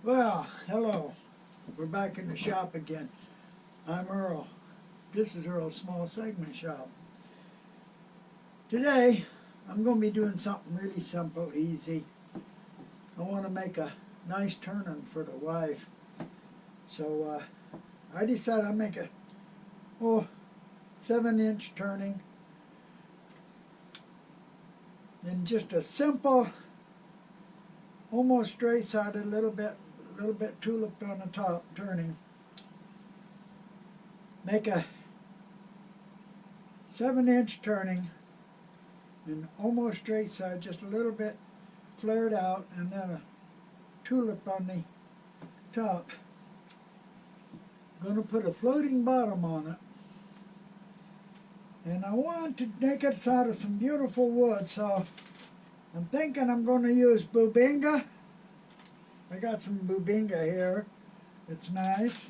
Well, hello. We're back in the shop again. I'm Earl. This is Earl's Small Segment Shop. Today, I'm going to be doing something really simple, easy. I want to make a nice turning for the wife. So, I decided I'll make a 7-inch turning. And just a simple, almost straight-sided, little bit tulip on the top turning. Make a 7-inch turning and almost straight side, just a little bit flared out, and then a tulip on the top. I'm going to put a floating bottom on it, and I want to make it out of some beautiful wood, so I'm thinking I'm going to use Bubinga. I got some Bubinga here. It's nice.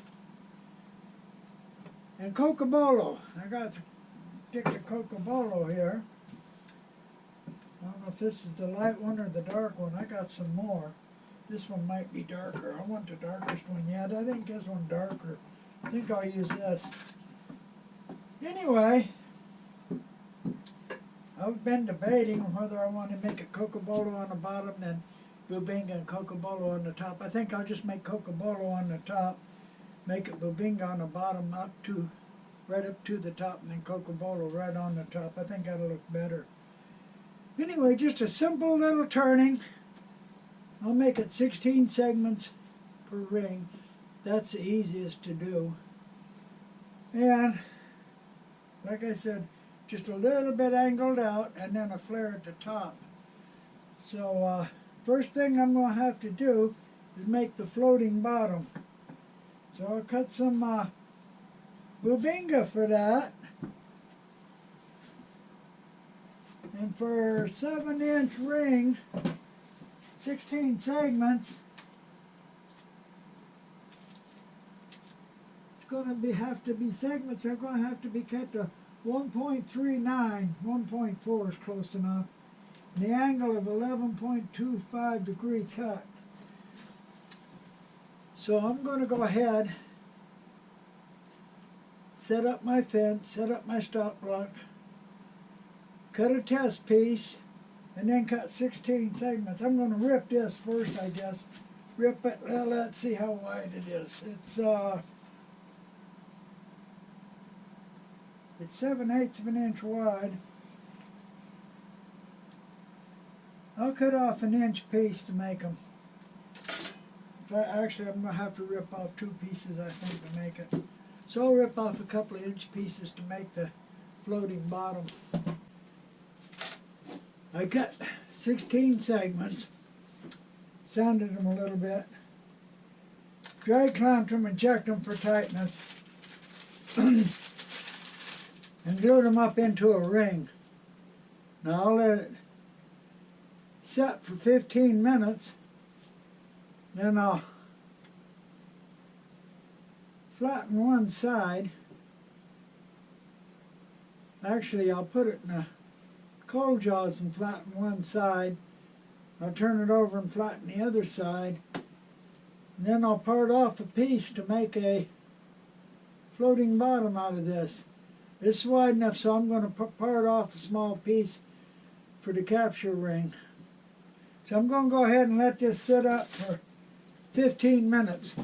And Cocobolo. I got a stick of Cocobolo here. I don't know if this is the light one or the dark one. I got some more. This one might be darker. I want the darkest one yet. I think this one's darker. I think I'll use this. Anyway, I've been debating whether I want to make a Cocobolo on the bottom and Bubinga and Cocobolo on the top. I think I'll just make Cocobolo on the top, make it Bubinga on the bottom right up to the top, and then Cocobolo right on the top. I think that'll look better. Anyway, just a simple little turning. I'll make it 16 segments per ring. That's the easiest to do. And like I said, just a little bit angled out and then a flare at the top. So first thing I'm going to have to do is make the floating bottom. So I'll cut some Bubinga for that. And for a 7-inch ring, 16 segments, it's going to have to be segments are going to have to be cut to 1.39, 1.4 is close enough. And the angle of 11.25 degree cut. So I'm going to go ahead, set up my fence, set up my stop block, cut a test piece, and then cut 16 segments. I'm going to rip this first, I guess. Rip it. Well, let's see how wide it is. It's 7/8 of an inch wide. I'll cut off an inch piece to make them. Actually, I'm going to have to rip off 2 pieces, I think, to make it. So I'll rip off a couple of inch pieces to make the floating bottom. I cut 16 segments, sanded them a little bit, dry clamped them and checked them for tightness, and glued them up into a ring. Now I'll let it set for 15 minutes, then I'll flatten one side. Actually, I'll put it in a cold jaws and flatten one side. I'll turn it over and flatten the other side. And then I'll part off a piece to make a floating bottom out of this. It's wide enough, so I'm going to part off a small piece for the capture ring. So I'm going to go ahead and let this sit up for 15 minutes.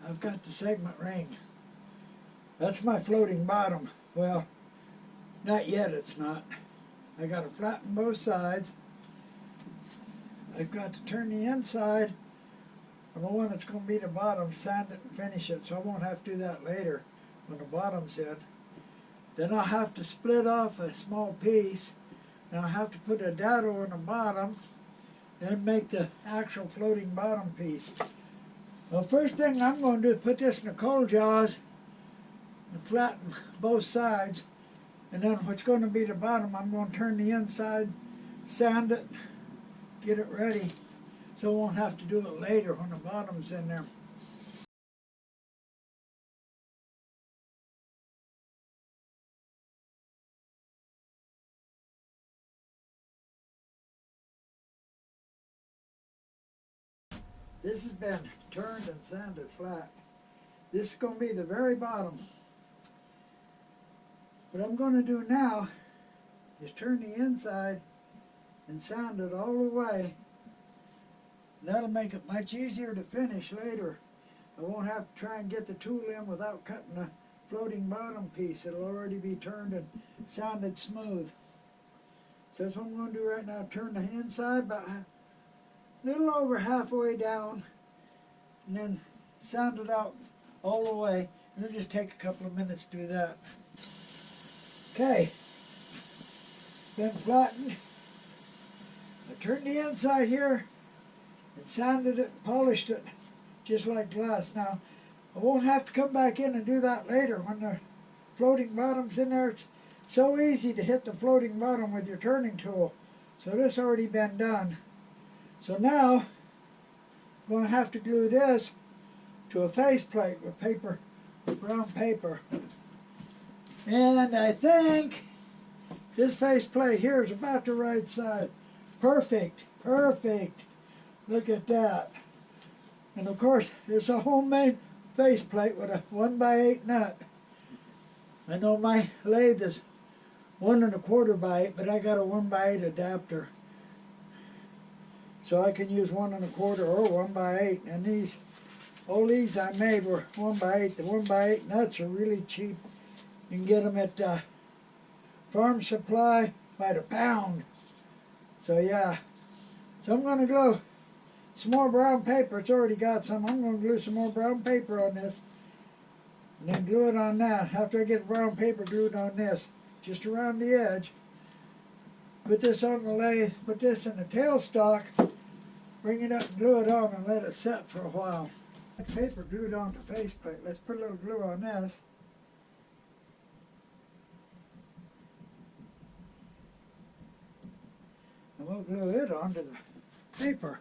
I've got the segment ring. That's my floating bottom. Well, not yet, it's not. I got to flatten both sides. I've got to turn the inside of the one that's going to be the bottom, sand it and finish it, so I won't have to do that later when the bottom's in. Then I'll have to split off a small piece, and I'll have to put a dado in the bottom, and make the actual floating bottom piece. Well, first thing I'm going to do is put this in the cold jaws and flatten both sides, and then what's going to be the bottom, I'm going to turn the inside, sand it, get it ready, so I won't have to do it later when the bottom's in there. This has been turned and sanded flat. This is going to be the very bottom. What I'm going to do now is turn the inside and sand it all the way. That'll make it much easier to finish later. I won't have to try and get the tool in without cutting the floating bottom piece. It'll already be turned and sanded smooth. So that's what I'm going to do right now. Turn the inside about a little over halfway down and then sand it out all the way. And it'll just take a couple of minutes to do that. Okay, been flattened. I turned the inside here and sanded it, polished it just like glass. Now, I won't have to come back in and do that later when the floating bottom's in there. It's so easy to hit the floating bottom with your turning tool. So this already been done. So now, I'm going to have to glue this to a faceplate with paper, brown paper. And I think this faceplate here is about the right size. Perfect, perfect. Look at that. And of course, it's a homemade faceplate with a 1x8 nut. I know my lathe is 1 1/4 by 8, but I got a 1x8 adapter. So I can use 1 1/4 or 1x8. And these, all these I made were 1x8. The 1x8 nuts are really cheap. You can get them at Farm Supply by the pound. So yeah. So I'm going to glue some more brown paper. It's already got some. I'm going to glue some more brown paper on this. And then glue it on that. After I get brown paper glued on this, just around the edge. Put this on the lathe. Put this in the tailstock. Bring it up and glue it on and let it set for a while. Paper glued onto faceplate. Let's put a little glue on this. And we'll glue it onto the paper.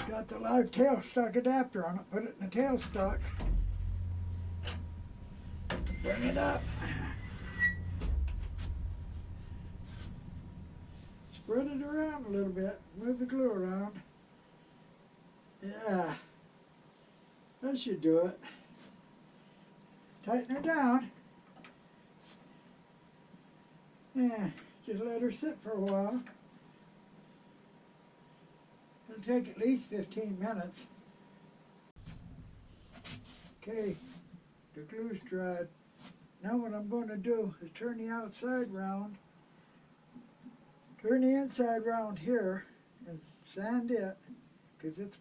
Got the live tailstock adapter on it. Put it in the tailstock. Bring it up. Spread it around a little bit. Move the glue around. Yeah, that should do it. Tighten her down. Yeah, just let her sit for a while. It'll take at least 15 minutes. Okay, the glue's dried. Now what I'm going to do is turn the outside round, turn the inside round here, and sand it. Because it's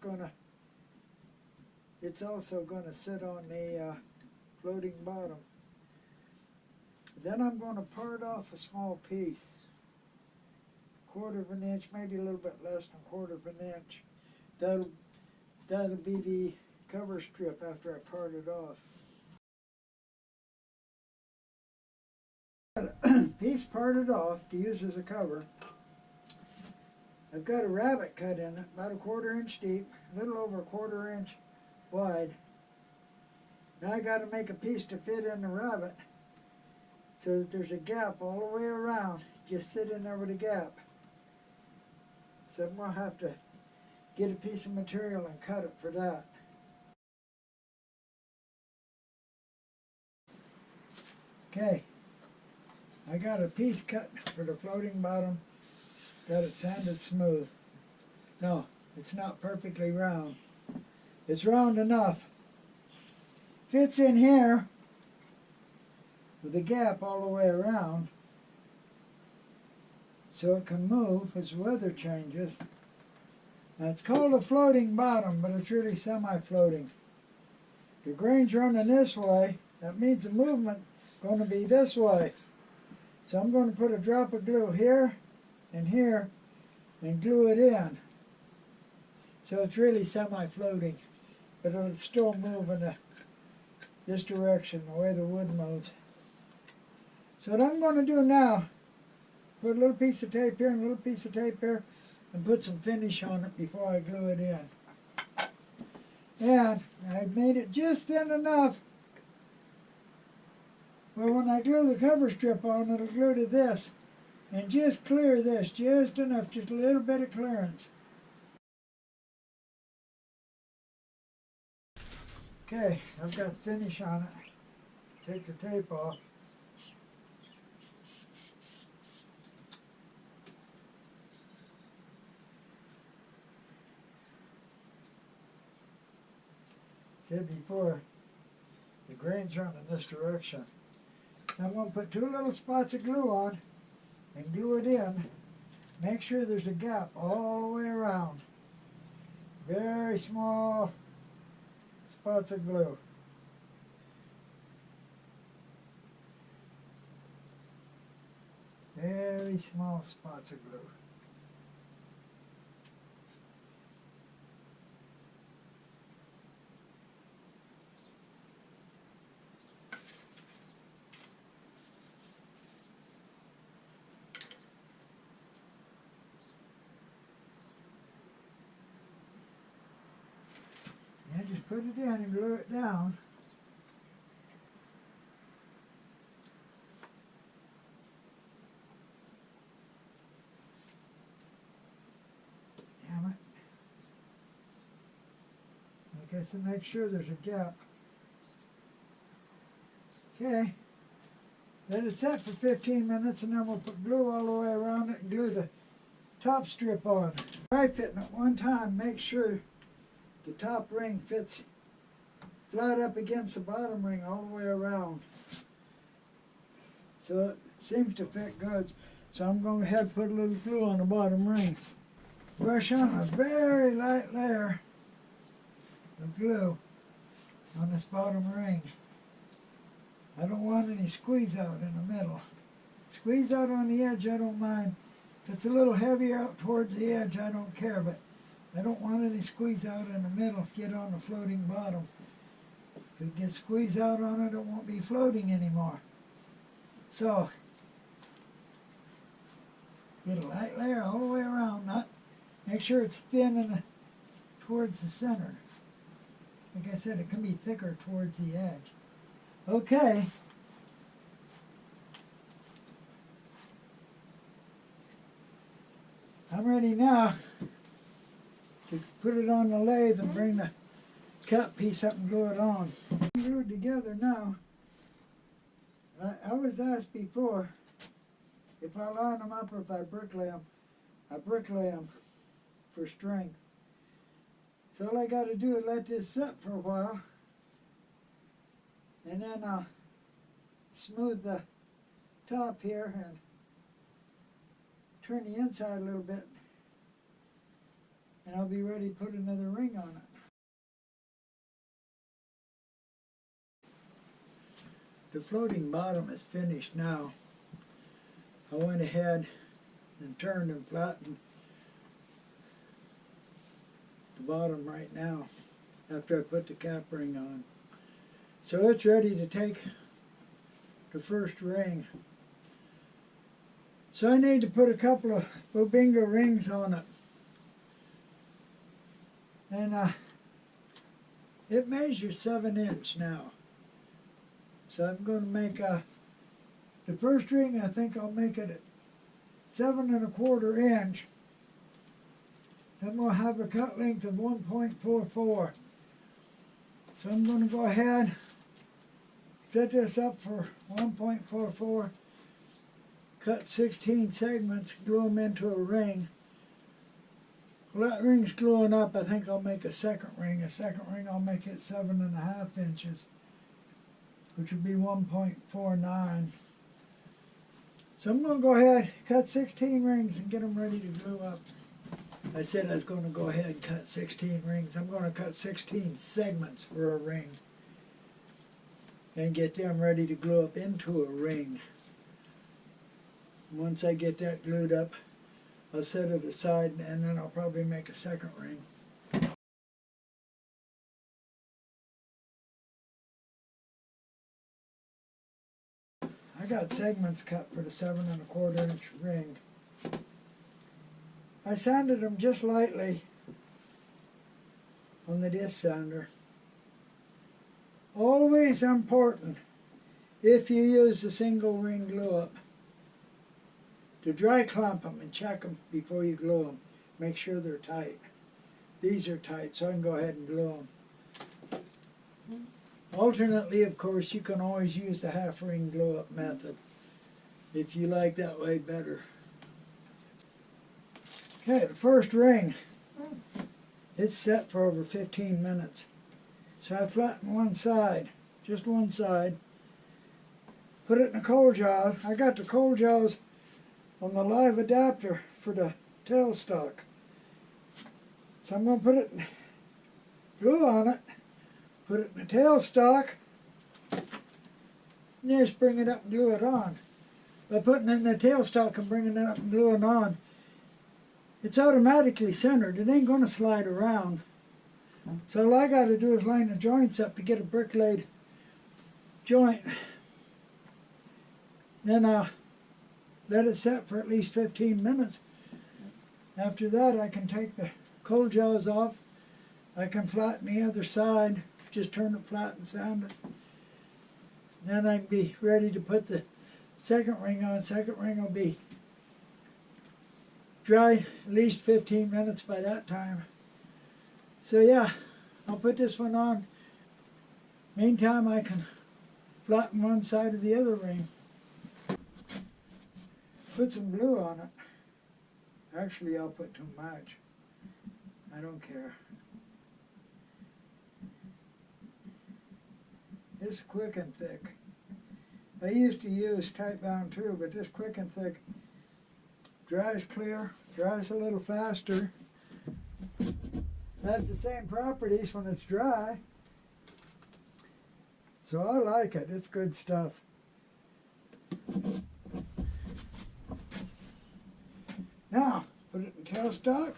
also going to sit on the floating bottom. Then I'm going to part off a small piece, 1/4 of an inch, maybe a little bit less than 1/4 of an inch. That'll be the cover strip after I part it off. Piece parted off to use as a cover. I've got a rabbit cut in it, about a 1/4 inch deep, a little over a 1/4 inch wide. Now I got to make a piece to fit in the rabbit so that there's a gap all the way around. Just sit in there with a gap. So I'm going to have to get a piece of material and cut it for that. Okay, I got a piece cut for the floating bottom. Got it sanded smooth. No, it's not perfectly round. It's round enough. Fits in here with a gap all the way around so it can move as weather changes. Now it's called a floating bottom, but it's really semi-floating. The grain's running this way. That means the movement is going to be this way. So I'm going to put a drop of glue here and here and glue it in. So it's really semi-floating, but it'll still move in this direction, the way the wood moves. So what I'm going to do now, put a little piece of tape here and a little piece of tape here and put some finish on it before I glue it in. And I made it just thin enough where when I glue the cover strip on, it'll glue to this. And just clear this, just enough, just a little bit of clearance. Okay, I've got finish on it. Take the tape off. Said before, the grains run in this direction. Now I'm going to put 2 little spots of glue on and glue it in. Make sure there's a gap all the way around. Very small spots of glue. Very small spots of glue. And just put it in and glue it down. Damn it. Like I said, make sure there's a gap. Okay. Let it set for 15 minutes and then we'll put glue all the way around it and glue the top strip on. Try fitting it one time. Make sure the top ring fits flat up against the bottom ring all the way around. So it seems to fit good. So I'm going to go ahead and put a little glue on the bottom ring. Brush on a very light layer of glue on this bottom ring. I don't want any squeeze out in the middle. Squeeze out on the edge, I don't mind. If it's a little heavier out towards the edge, I don't care, but I don't want any squeeze out in the middle, get on the floating bottom. If it gets squeezed out on it, it won't be floating anymore. So, get a light layer all the way around, make sure it's thin and towards the center. Like I said, it can be thicker towards the edge. Okay. I'm ready now to put it on the lathe and bring the cut piece up and glue it on. Glued together now. I was asked before if I line them up or if I bricklay them. I bricklay them for strength. So all I got to do is let this sit for a while. And then I'll smooth the top here and turn the inside a little bit. And I'll be ready to put another ring on it. The floating bottom is finished now. I went ahead and turned and flattened the bottom right now after I put the cap ring on. So it's ready to take the first ring. So I need to put a couple of Bubinga rings on it. And it measures 7 inch now. So I'm going to make the first ring, I think I'll make it at 7 1/4 inch. So I'm going to have a cut length of 1.44. So I'm going to go ahead, set this up for 1.44, cut 16 segments, glue them into a ring. Well, that ring's gluing up. I think I'll make a second ring. A second ring I'll make it 7 1/2 inches, which would be 1.49. So I'm going to go ahead, cut 16 rings and get them ready to glue up. I said I was going to go ahead and cut 16 rings. I'm going to cut 16 segments for a ring and get them ready to glue up into a ring. Once I get that glued up, I'll set it aside and then I'll probably make a second ring. I got segments cut for the 7 1/4 inch ring. I sanded them just lightly on the disc sander. Always important, if you use the single ring glue up, to dry clamp them and check them before you glue them. Make sure they're tight. These are tight, so I can go ahead and glue them. Alternately, of course, you can always use the half ring glue up method if you like that way better. Okay, the first ring, it's set for over 15 minutes. So I flatten one side, just one side, put it in a coal jaws. I got the coal jaws on the live adapter for the tailstock. So I'm going to put it, glue on it, put it in the tailstock, and just bring it up and glue it on. By putting it in the tailstock and bringing it up and gluing it on, it's automatically centered. It ain't going to slide around. So all I got to do is line the joints up to get a brick laid joint. Then I'll let it set for at least 15 minutes. After that, I can take the coal jaws off. I can flatten the other side, just turn it flat and sand it. Then I can be ready to put the second ring on. Second ring will be dry at least 15 minutes by that time. So yeah, I'll put this one on. Meantime, I can flatten one side of the other ring. Put some glue on it. Actually, I'll put too much. I don't care. It's quick and thick. I used to use tight bound too, but this quick and thick dries clear, dries a little faster. Has the same properties when it's dry. So I like it. It's good stuff. Now, put it in tailstock.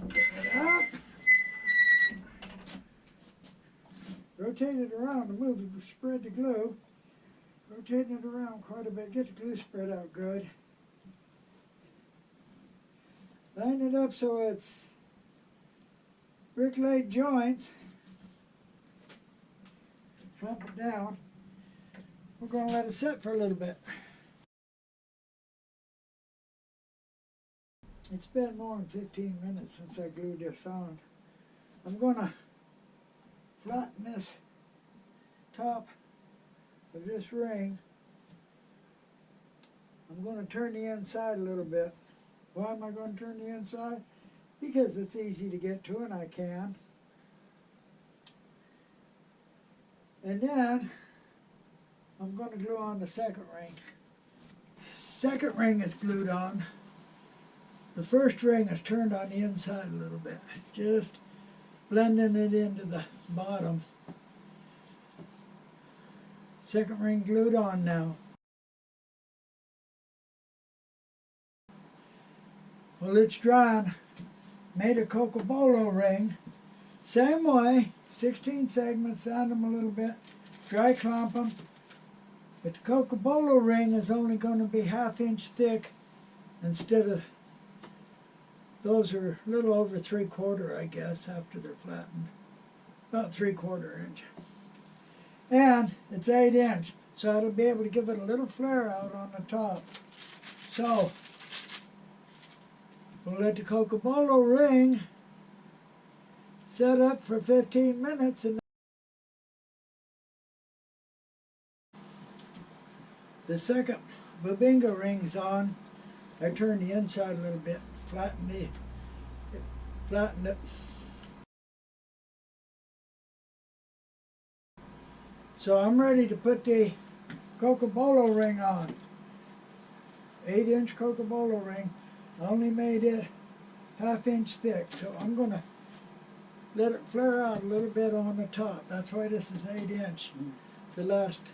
Get it out. Rotate it around to move it, spread the glue. Rotate it around quite a bit. Get the glue spread out good. Line it up so it's brick laid joints. Clamp it down. We're going to let it sit for a little bit. It's been more than 15 minutes since I glued this on. I'm going to flatten this top of this ring. I'm going to turn the inside a little bit. Why am I going to turn the inside? Because it's easy to get to and I can. And then I'm going to glue on the second ring. Second ring is glued on. The first ring is turned on the inside a little bit, just blending it into the bottom. Second ring glued on now. Well, it's drying. Made a Cocobolo ring. Same way, 16 segments, sand them a little bit, dry clamp them. But the Cocobolo ring is only going to be 1/2 inch thick instead of, those are a little over 3/4, I guess, after they're flattened. About 3/4 inch. And it's 8 inch, so it'll be able to give it a little flare out on the top. So, we'll let the Cocobolo ring set up for 15 minutes and the second Bubinga ring's on. I turned the inside a little bit, flattened it. So I'm ready to put the Cocobolo ring on. 8 inch Cocobolo ring. I only made it 1/2 inch thick, so I'm going to let it flare out a little bit on the top. That's why this is 8 inch. The last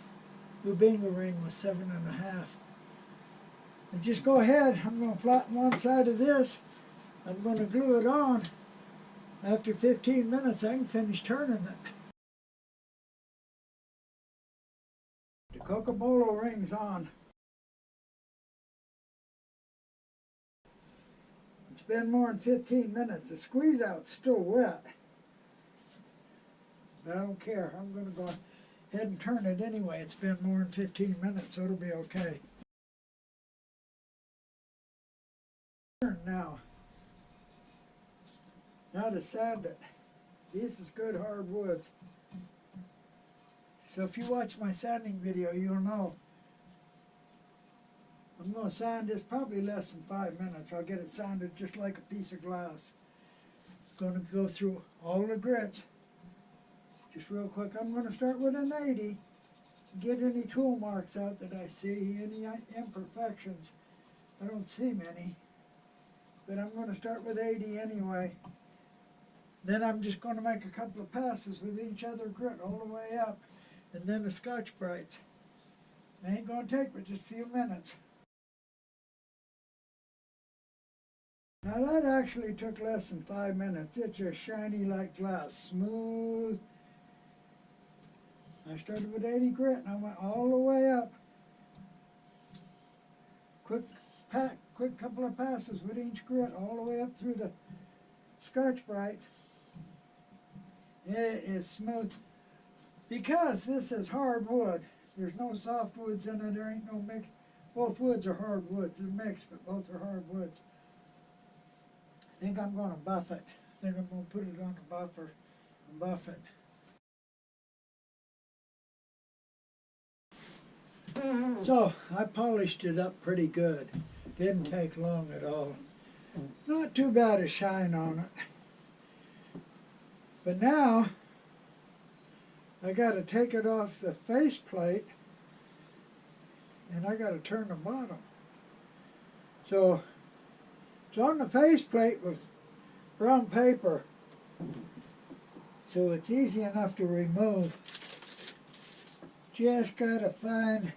Bubinga ring was 7.5. And just go ahead. I'm going to flatten one side of this. I'm going to glue it on. After 15 minutes, I can finish turning it. The Cocobolo ring's on. It's been more than 15 minutes. The squeeze out's still wet. But I don't care. I'm going to go ahead and turn it anyway. It's been more than 15 minutes, so it'll be okay. Now to sand it. This is good hardwoods. So if you watch my sanding video, you'll know. I'm going to sand this probably less than 5 minutes. I'll get it sanded just like a piece of glass. Going to go through all the grits. Just real quick, I'm going to start with an 80. Get any tool marks out that I see, any imperfections. I don't see many. But I'm going to start with 80 anyway. Then I'm just going to make a couple of passes with each other grit all the way up. And then the Scotch-Brites. It ain't going to take but just a few minutes. Now that actually took less than 5 minutes. It's just shiny like glass, smooth. I started with 80 grit and I went all the way up. Quick couple of passes with each grit all the way up through the Scotch-Brite. It is smooth. Because this is hard wood, there's no soft woods in it, there ain't no mix. Both woods are hard woods, they're mixed, but both are hard woods. I think I'm going to buff it. I think I'm going to put it on the buffer and buff it. So, I polished it up pretty good. Didn't take long at all. Not too bad a shine on it. But now, I got to take it off the faceplate and I got to turn the bottom. So, it's on the faceplate with brown paper, so it's easy enough to remove. Just got to find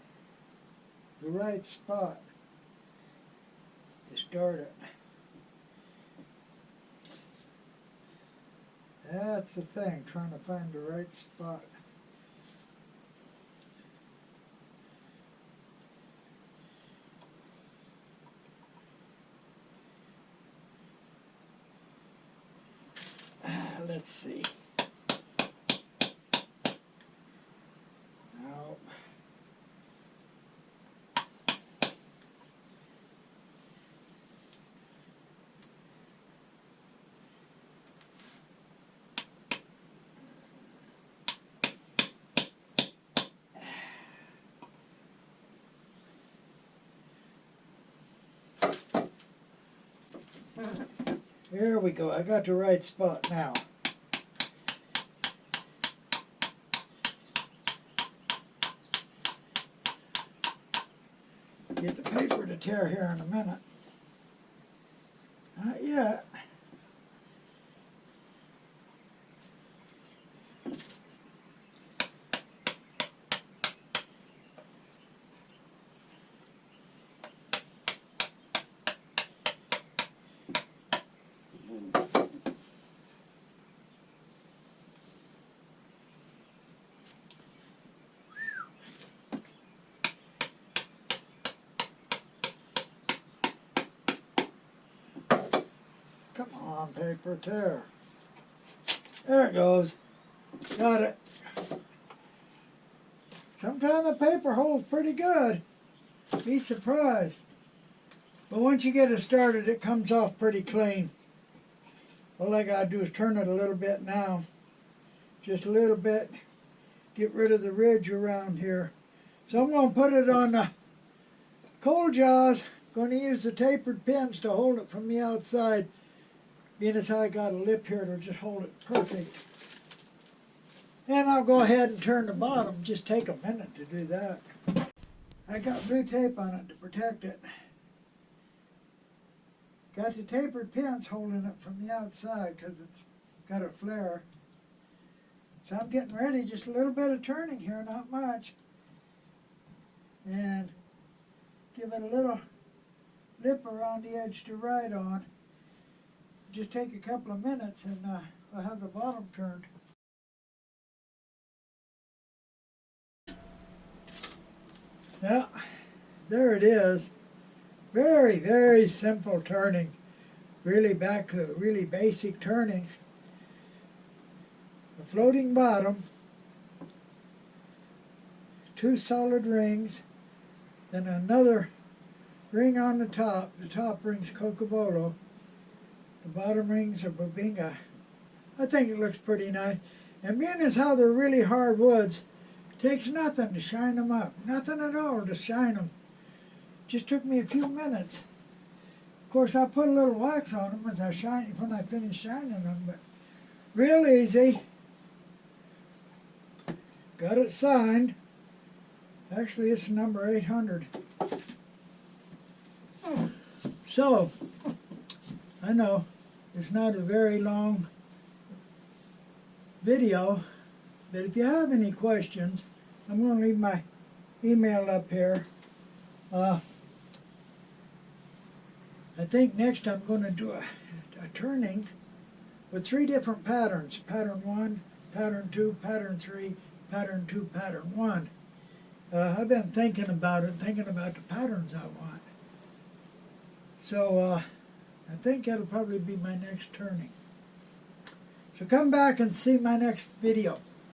the right spot to start it. That's the thing, trying to find the right spot. Let's see. Now, here we go. I got the right spot now. Get the paper to tear here in a minute. Not yet. Come on, paper, tear. There it goes. Got it. Sometimes the paper holds pretty good. Be surprised. But once you get it started, it comes off pretty clean. All I gotta do is turn it a little bit now. Just a little bit. Get rid of the ridge around here. So I'm going to put it on the cold jaws. Going to use the tapered pins to hold it from the outside. Being as I got a lip here, it'll just hold it perfect. And I'll go ahead and turn the bottom. Just take a minute to do that. I got blue tape on it to protect it. Got the tapered pins holding it from the outside because it's got a flare. So I'm getting ready, just a little bit of turning here, not much. And give it a little lip around the edge to ride on. Just take a couple of minutes and I'll have the bottom turned. Yeah, there it is. Very, very simple turning. really back to really basic turning. A floating bottom, 2 solid rings, then another ring on the top. The top ring's Cocobolo. The bottom rings are Bubinga. I think it looks pretty nice. And being as how they're really hard woods, it takes nothing to shine them up. Nothing at all to shine them. Just took me a few minutes. Of course, I put a little wax on them as I when I finish shining them, but real easy. Got it signed. Actually, it's number 800. So, I know it's not a very long video, but if you have any questions, I'm going to leave my email up here. I think next I'm going to do a turning with 3 different patterns. Pattern 1, pattern 2, pattern 3, pattern 2, pattern 1. I've been thinking about the patterns I want. So I think that'll probably be my next turning. So come back and see my next video.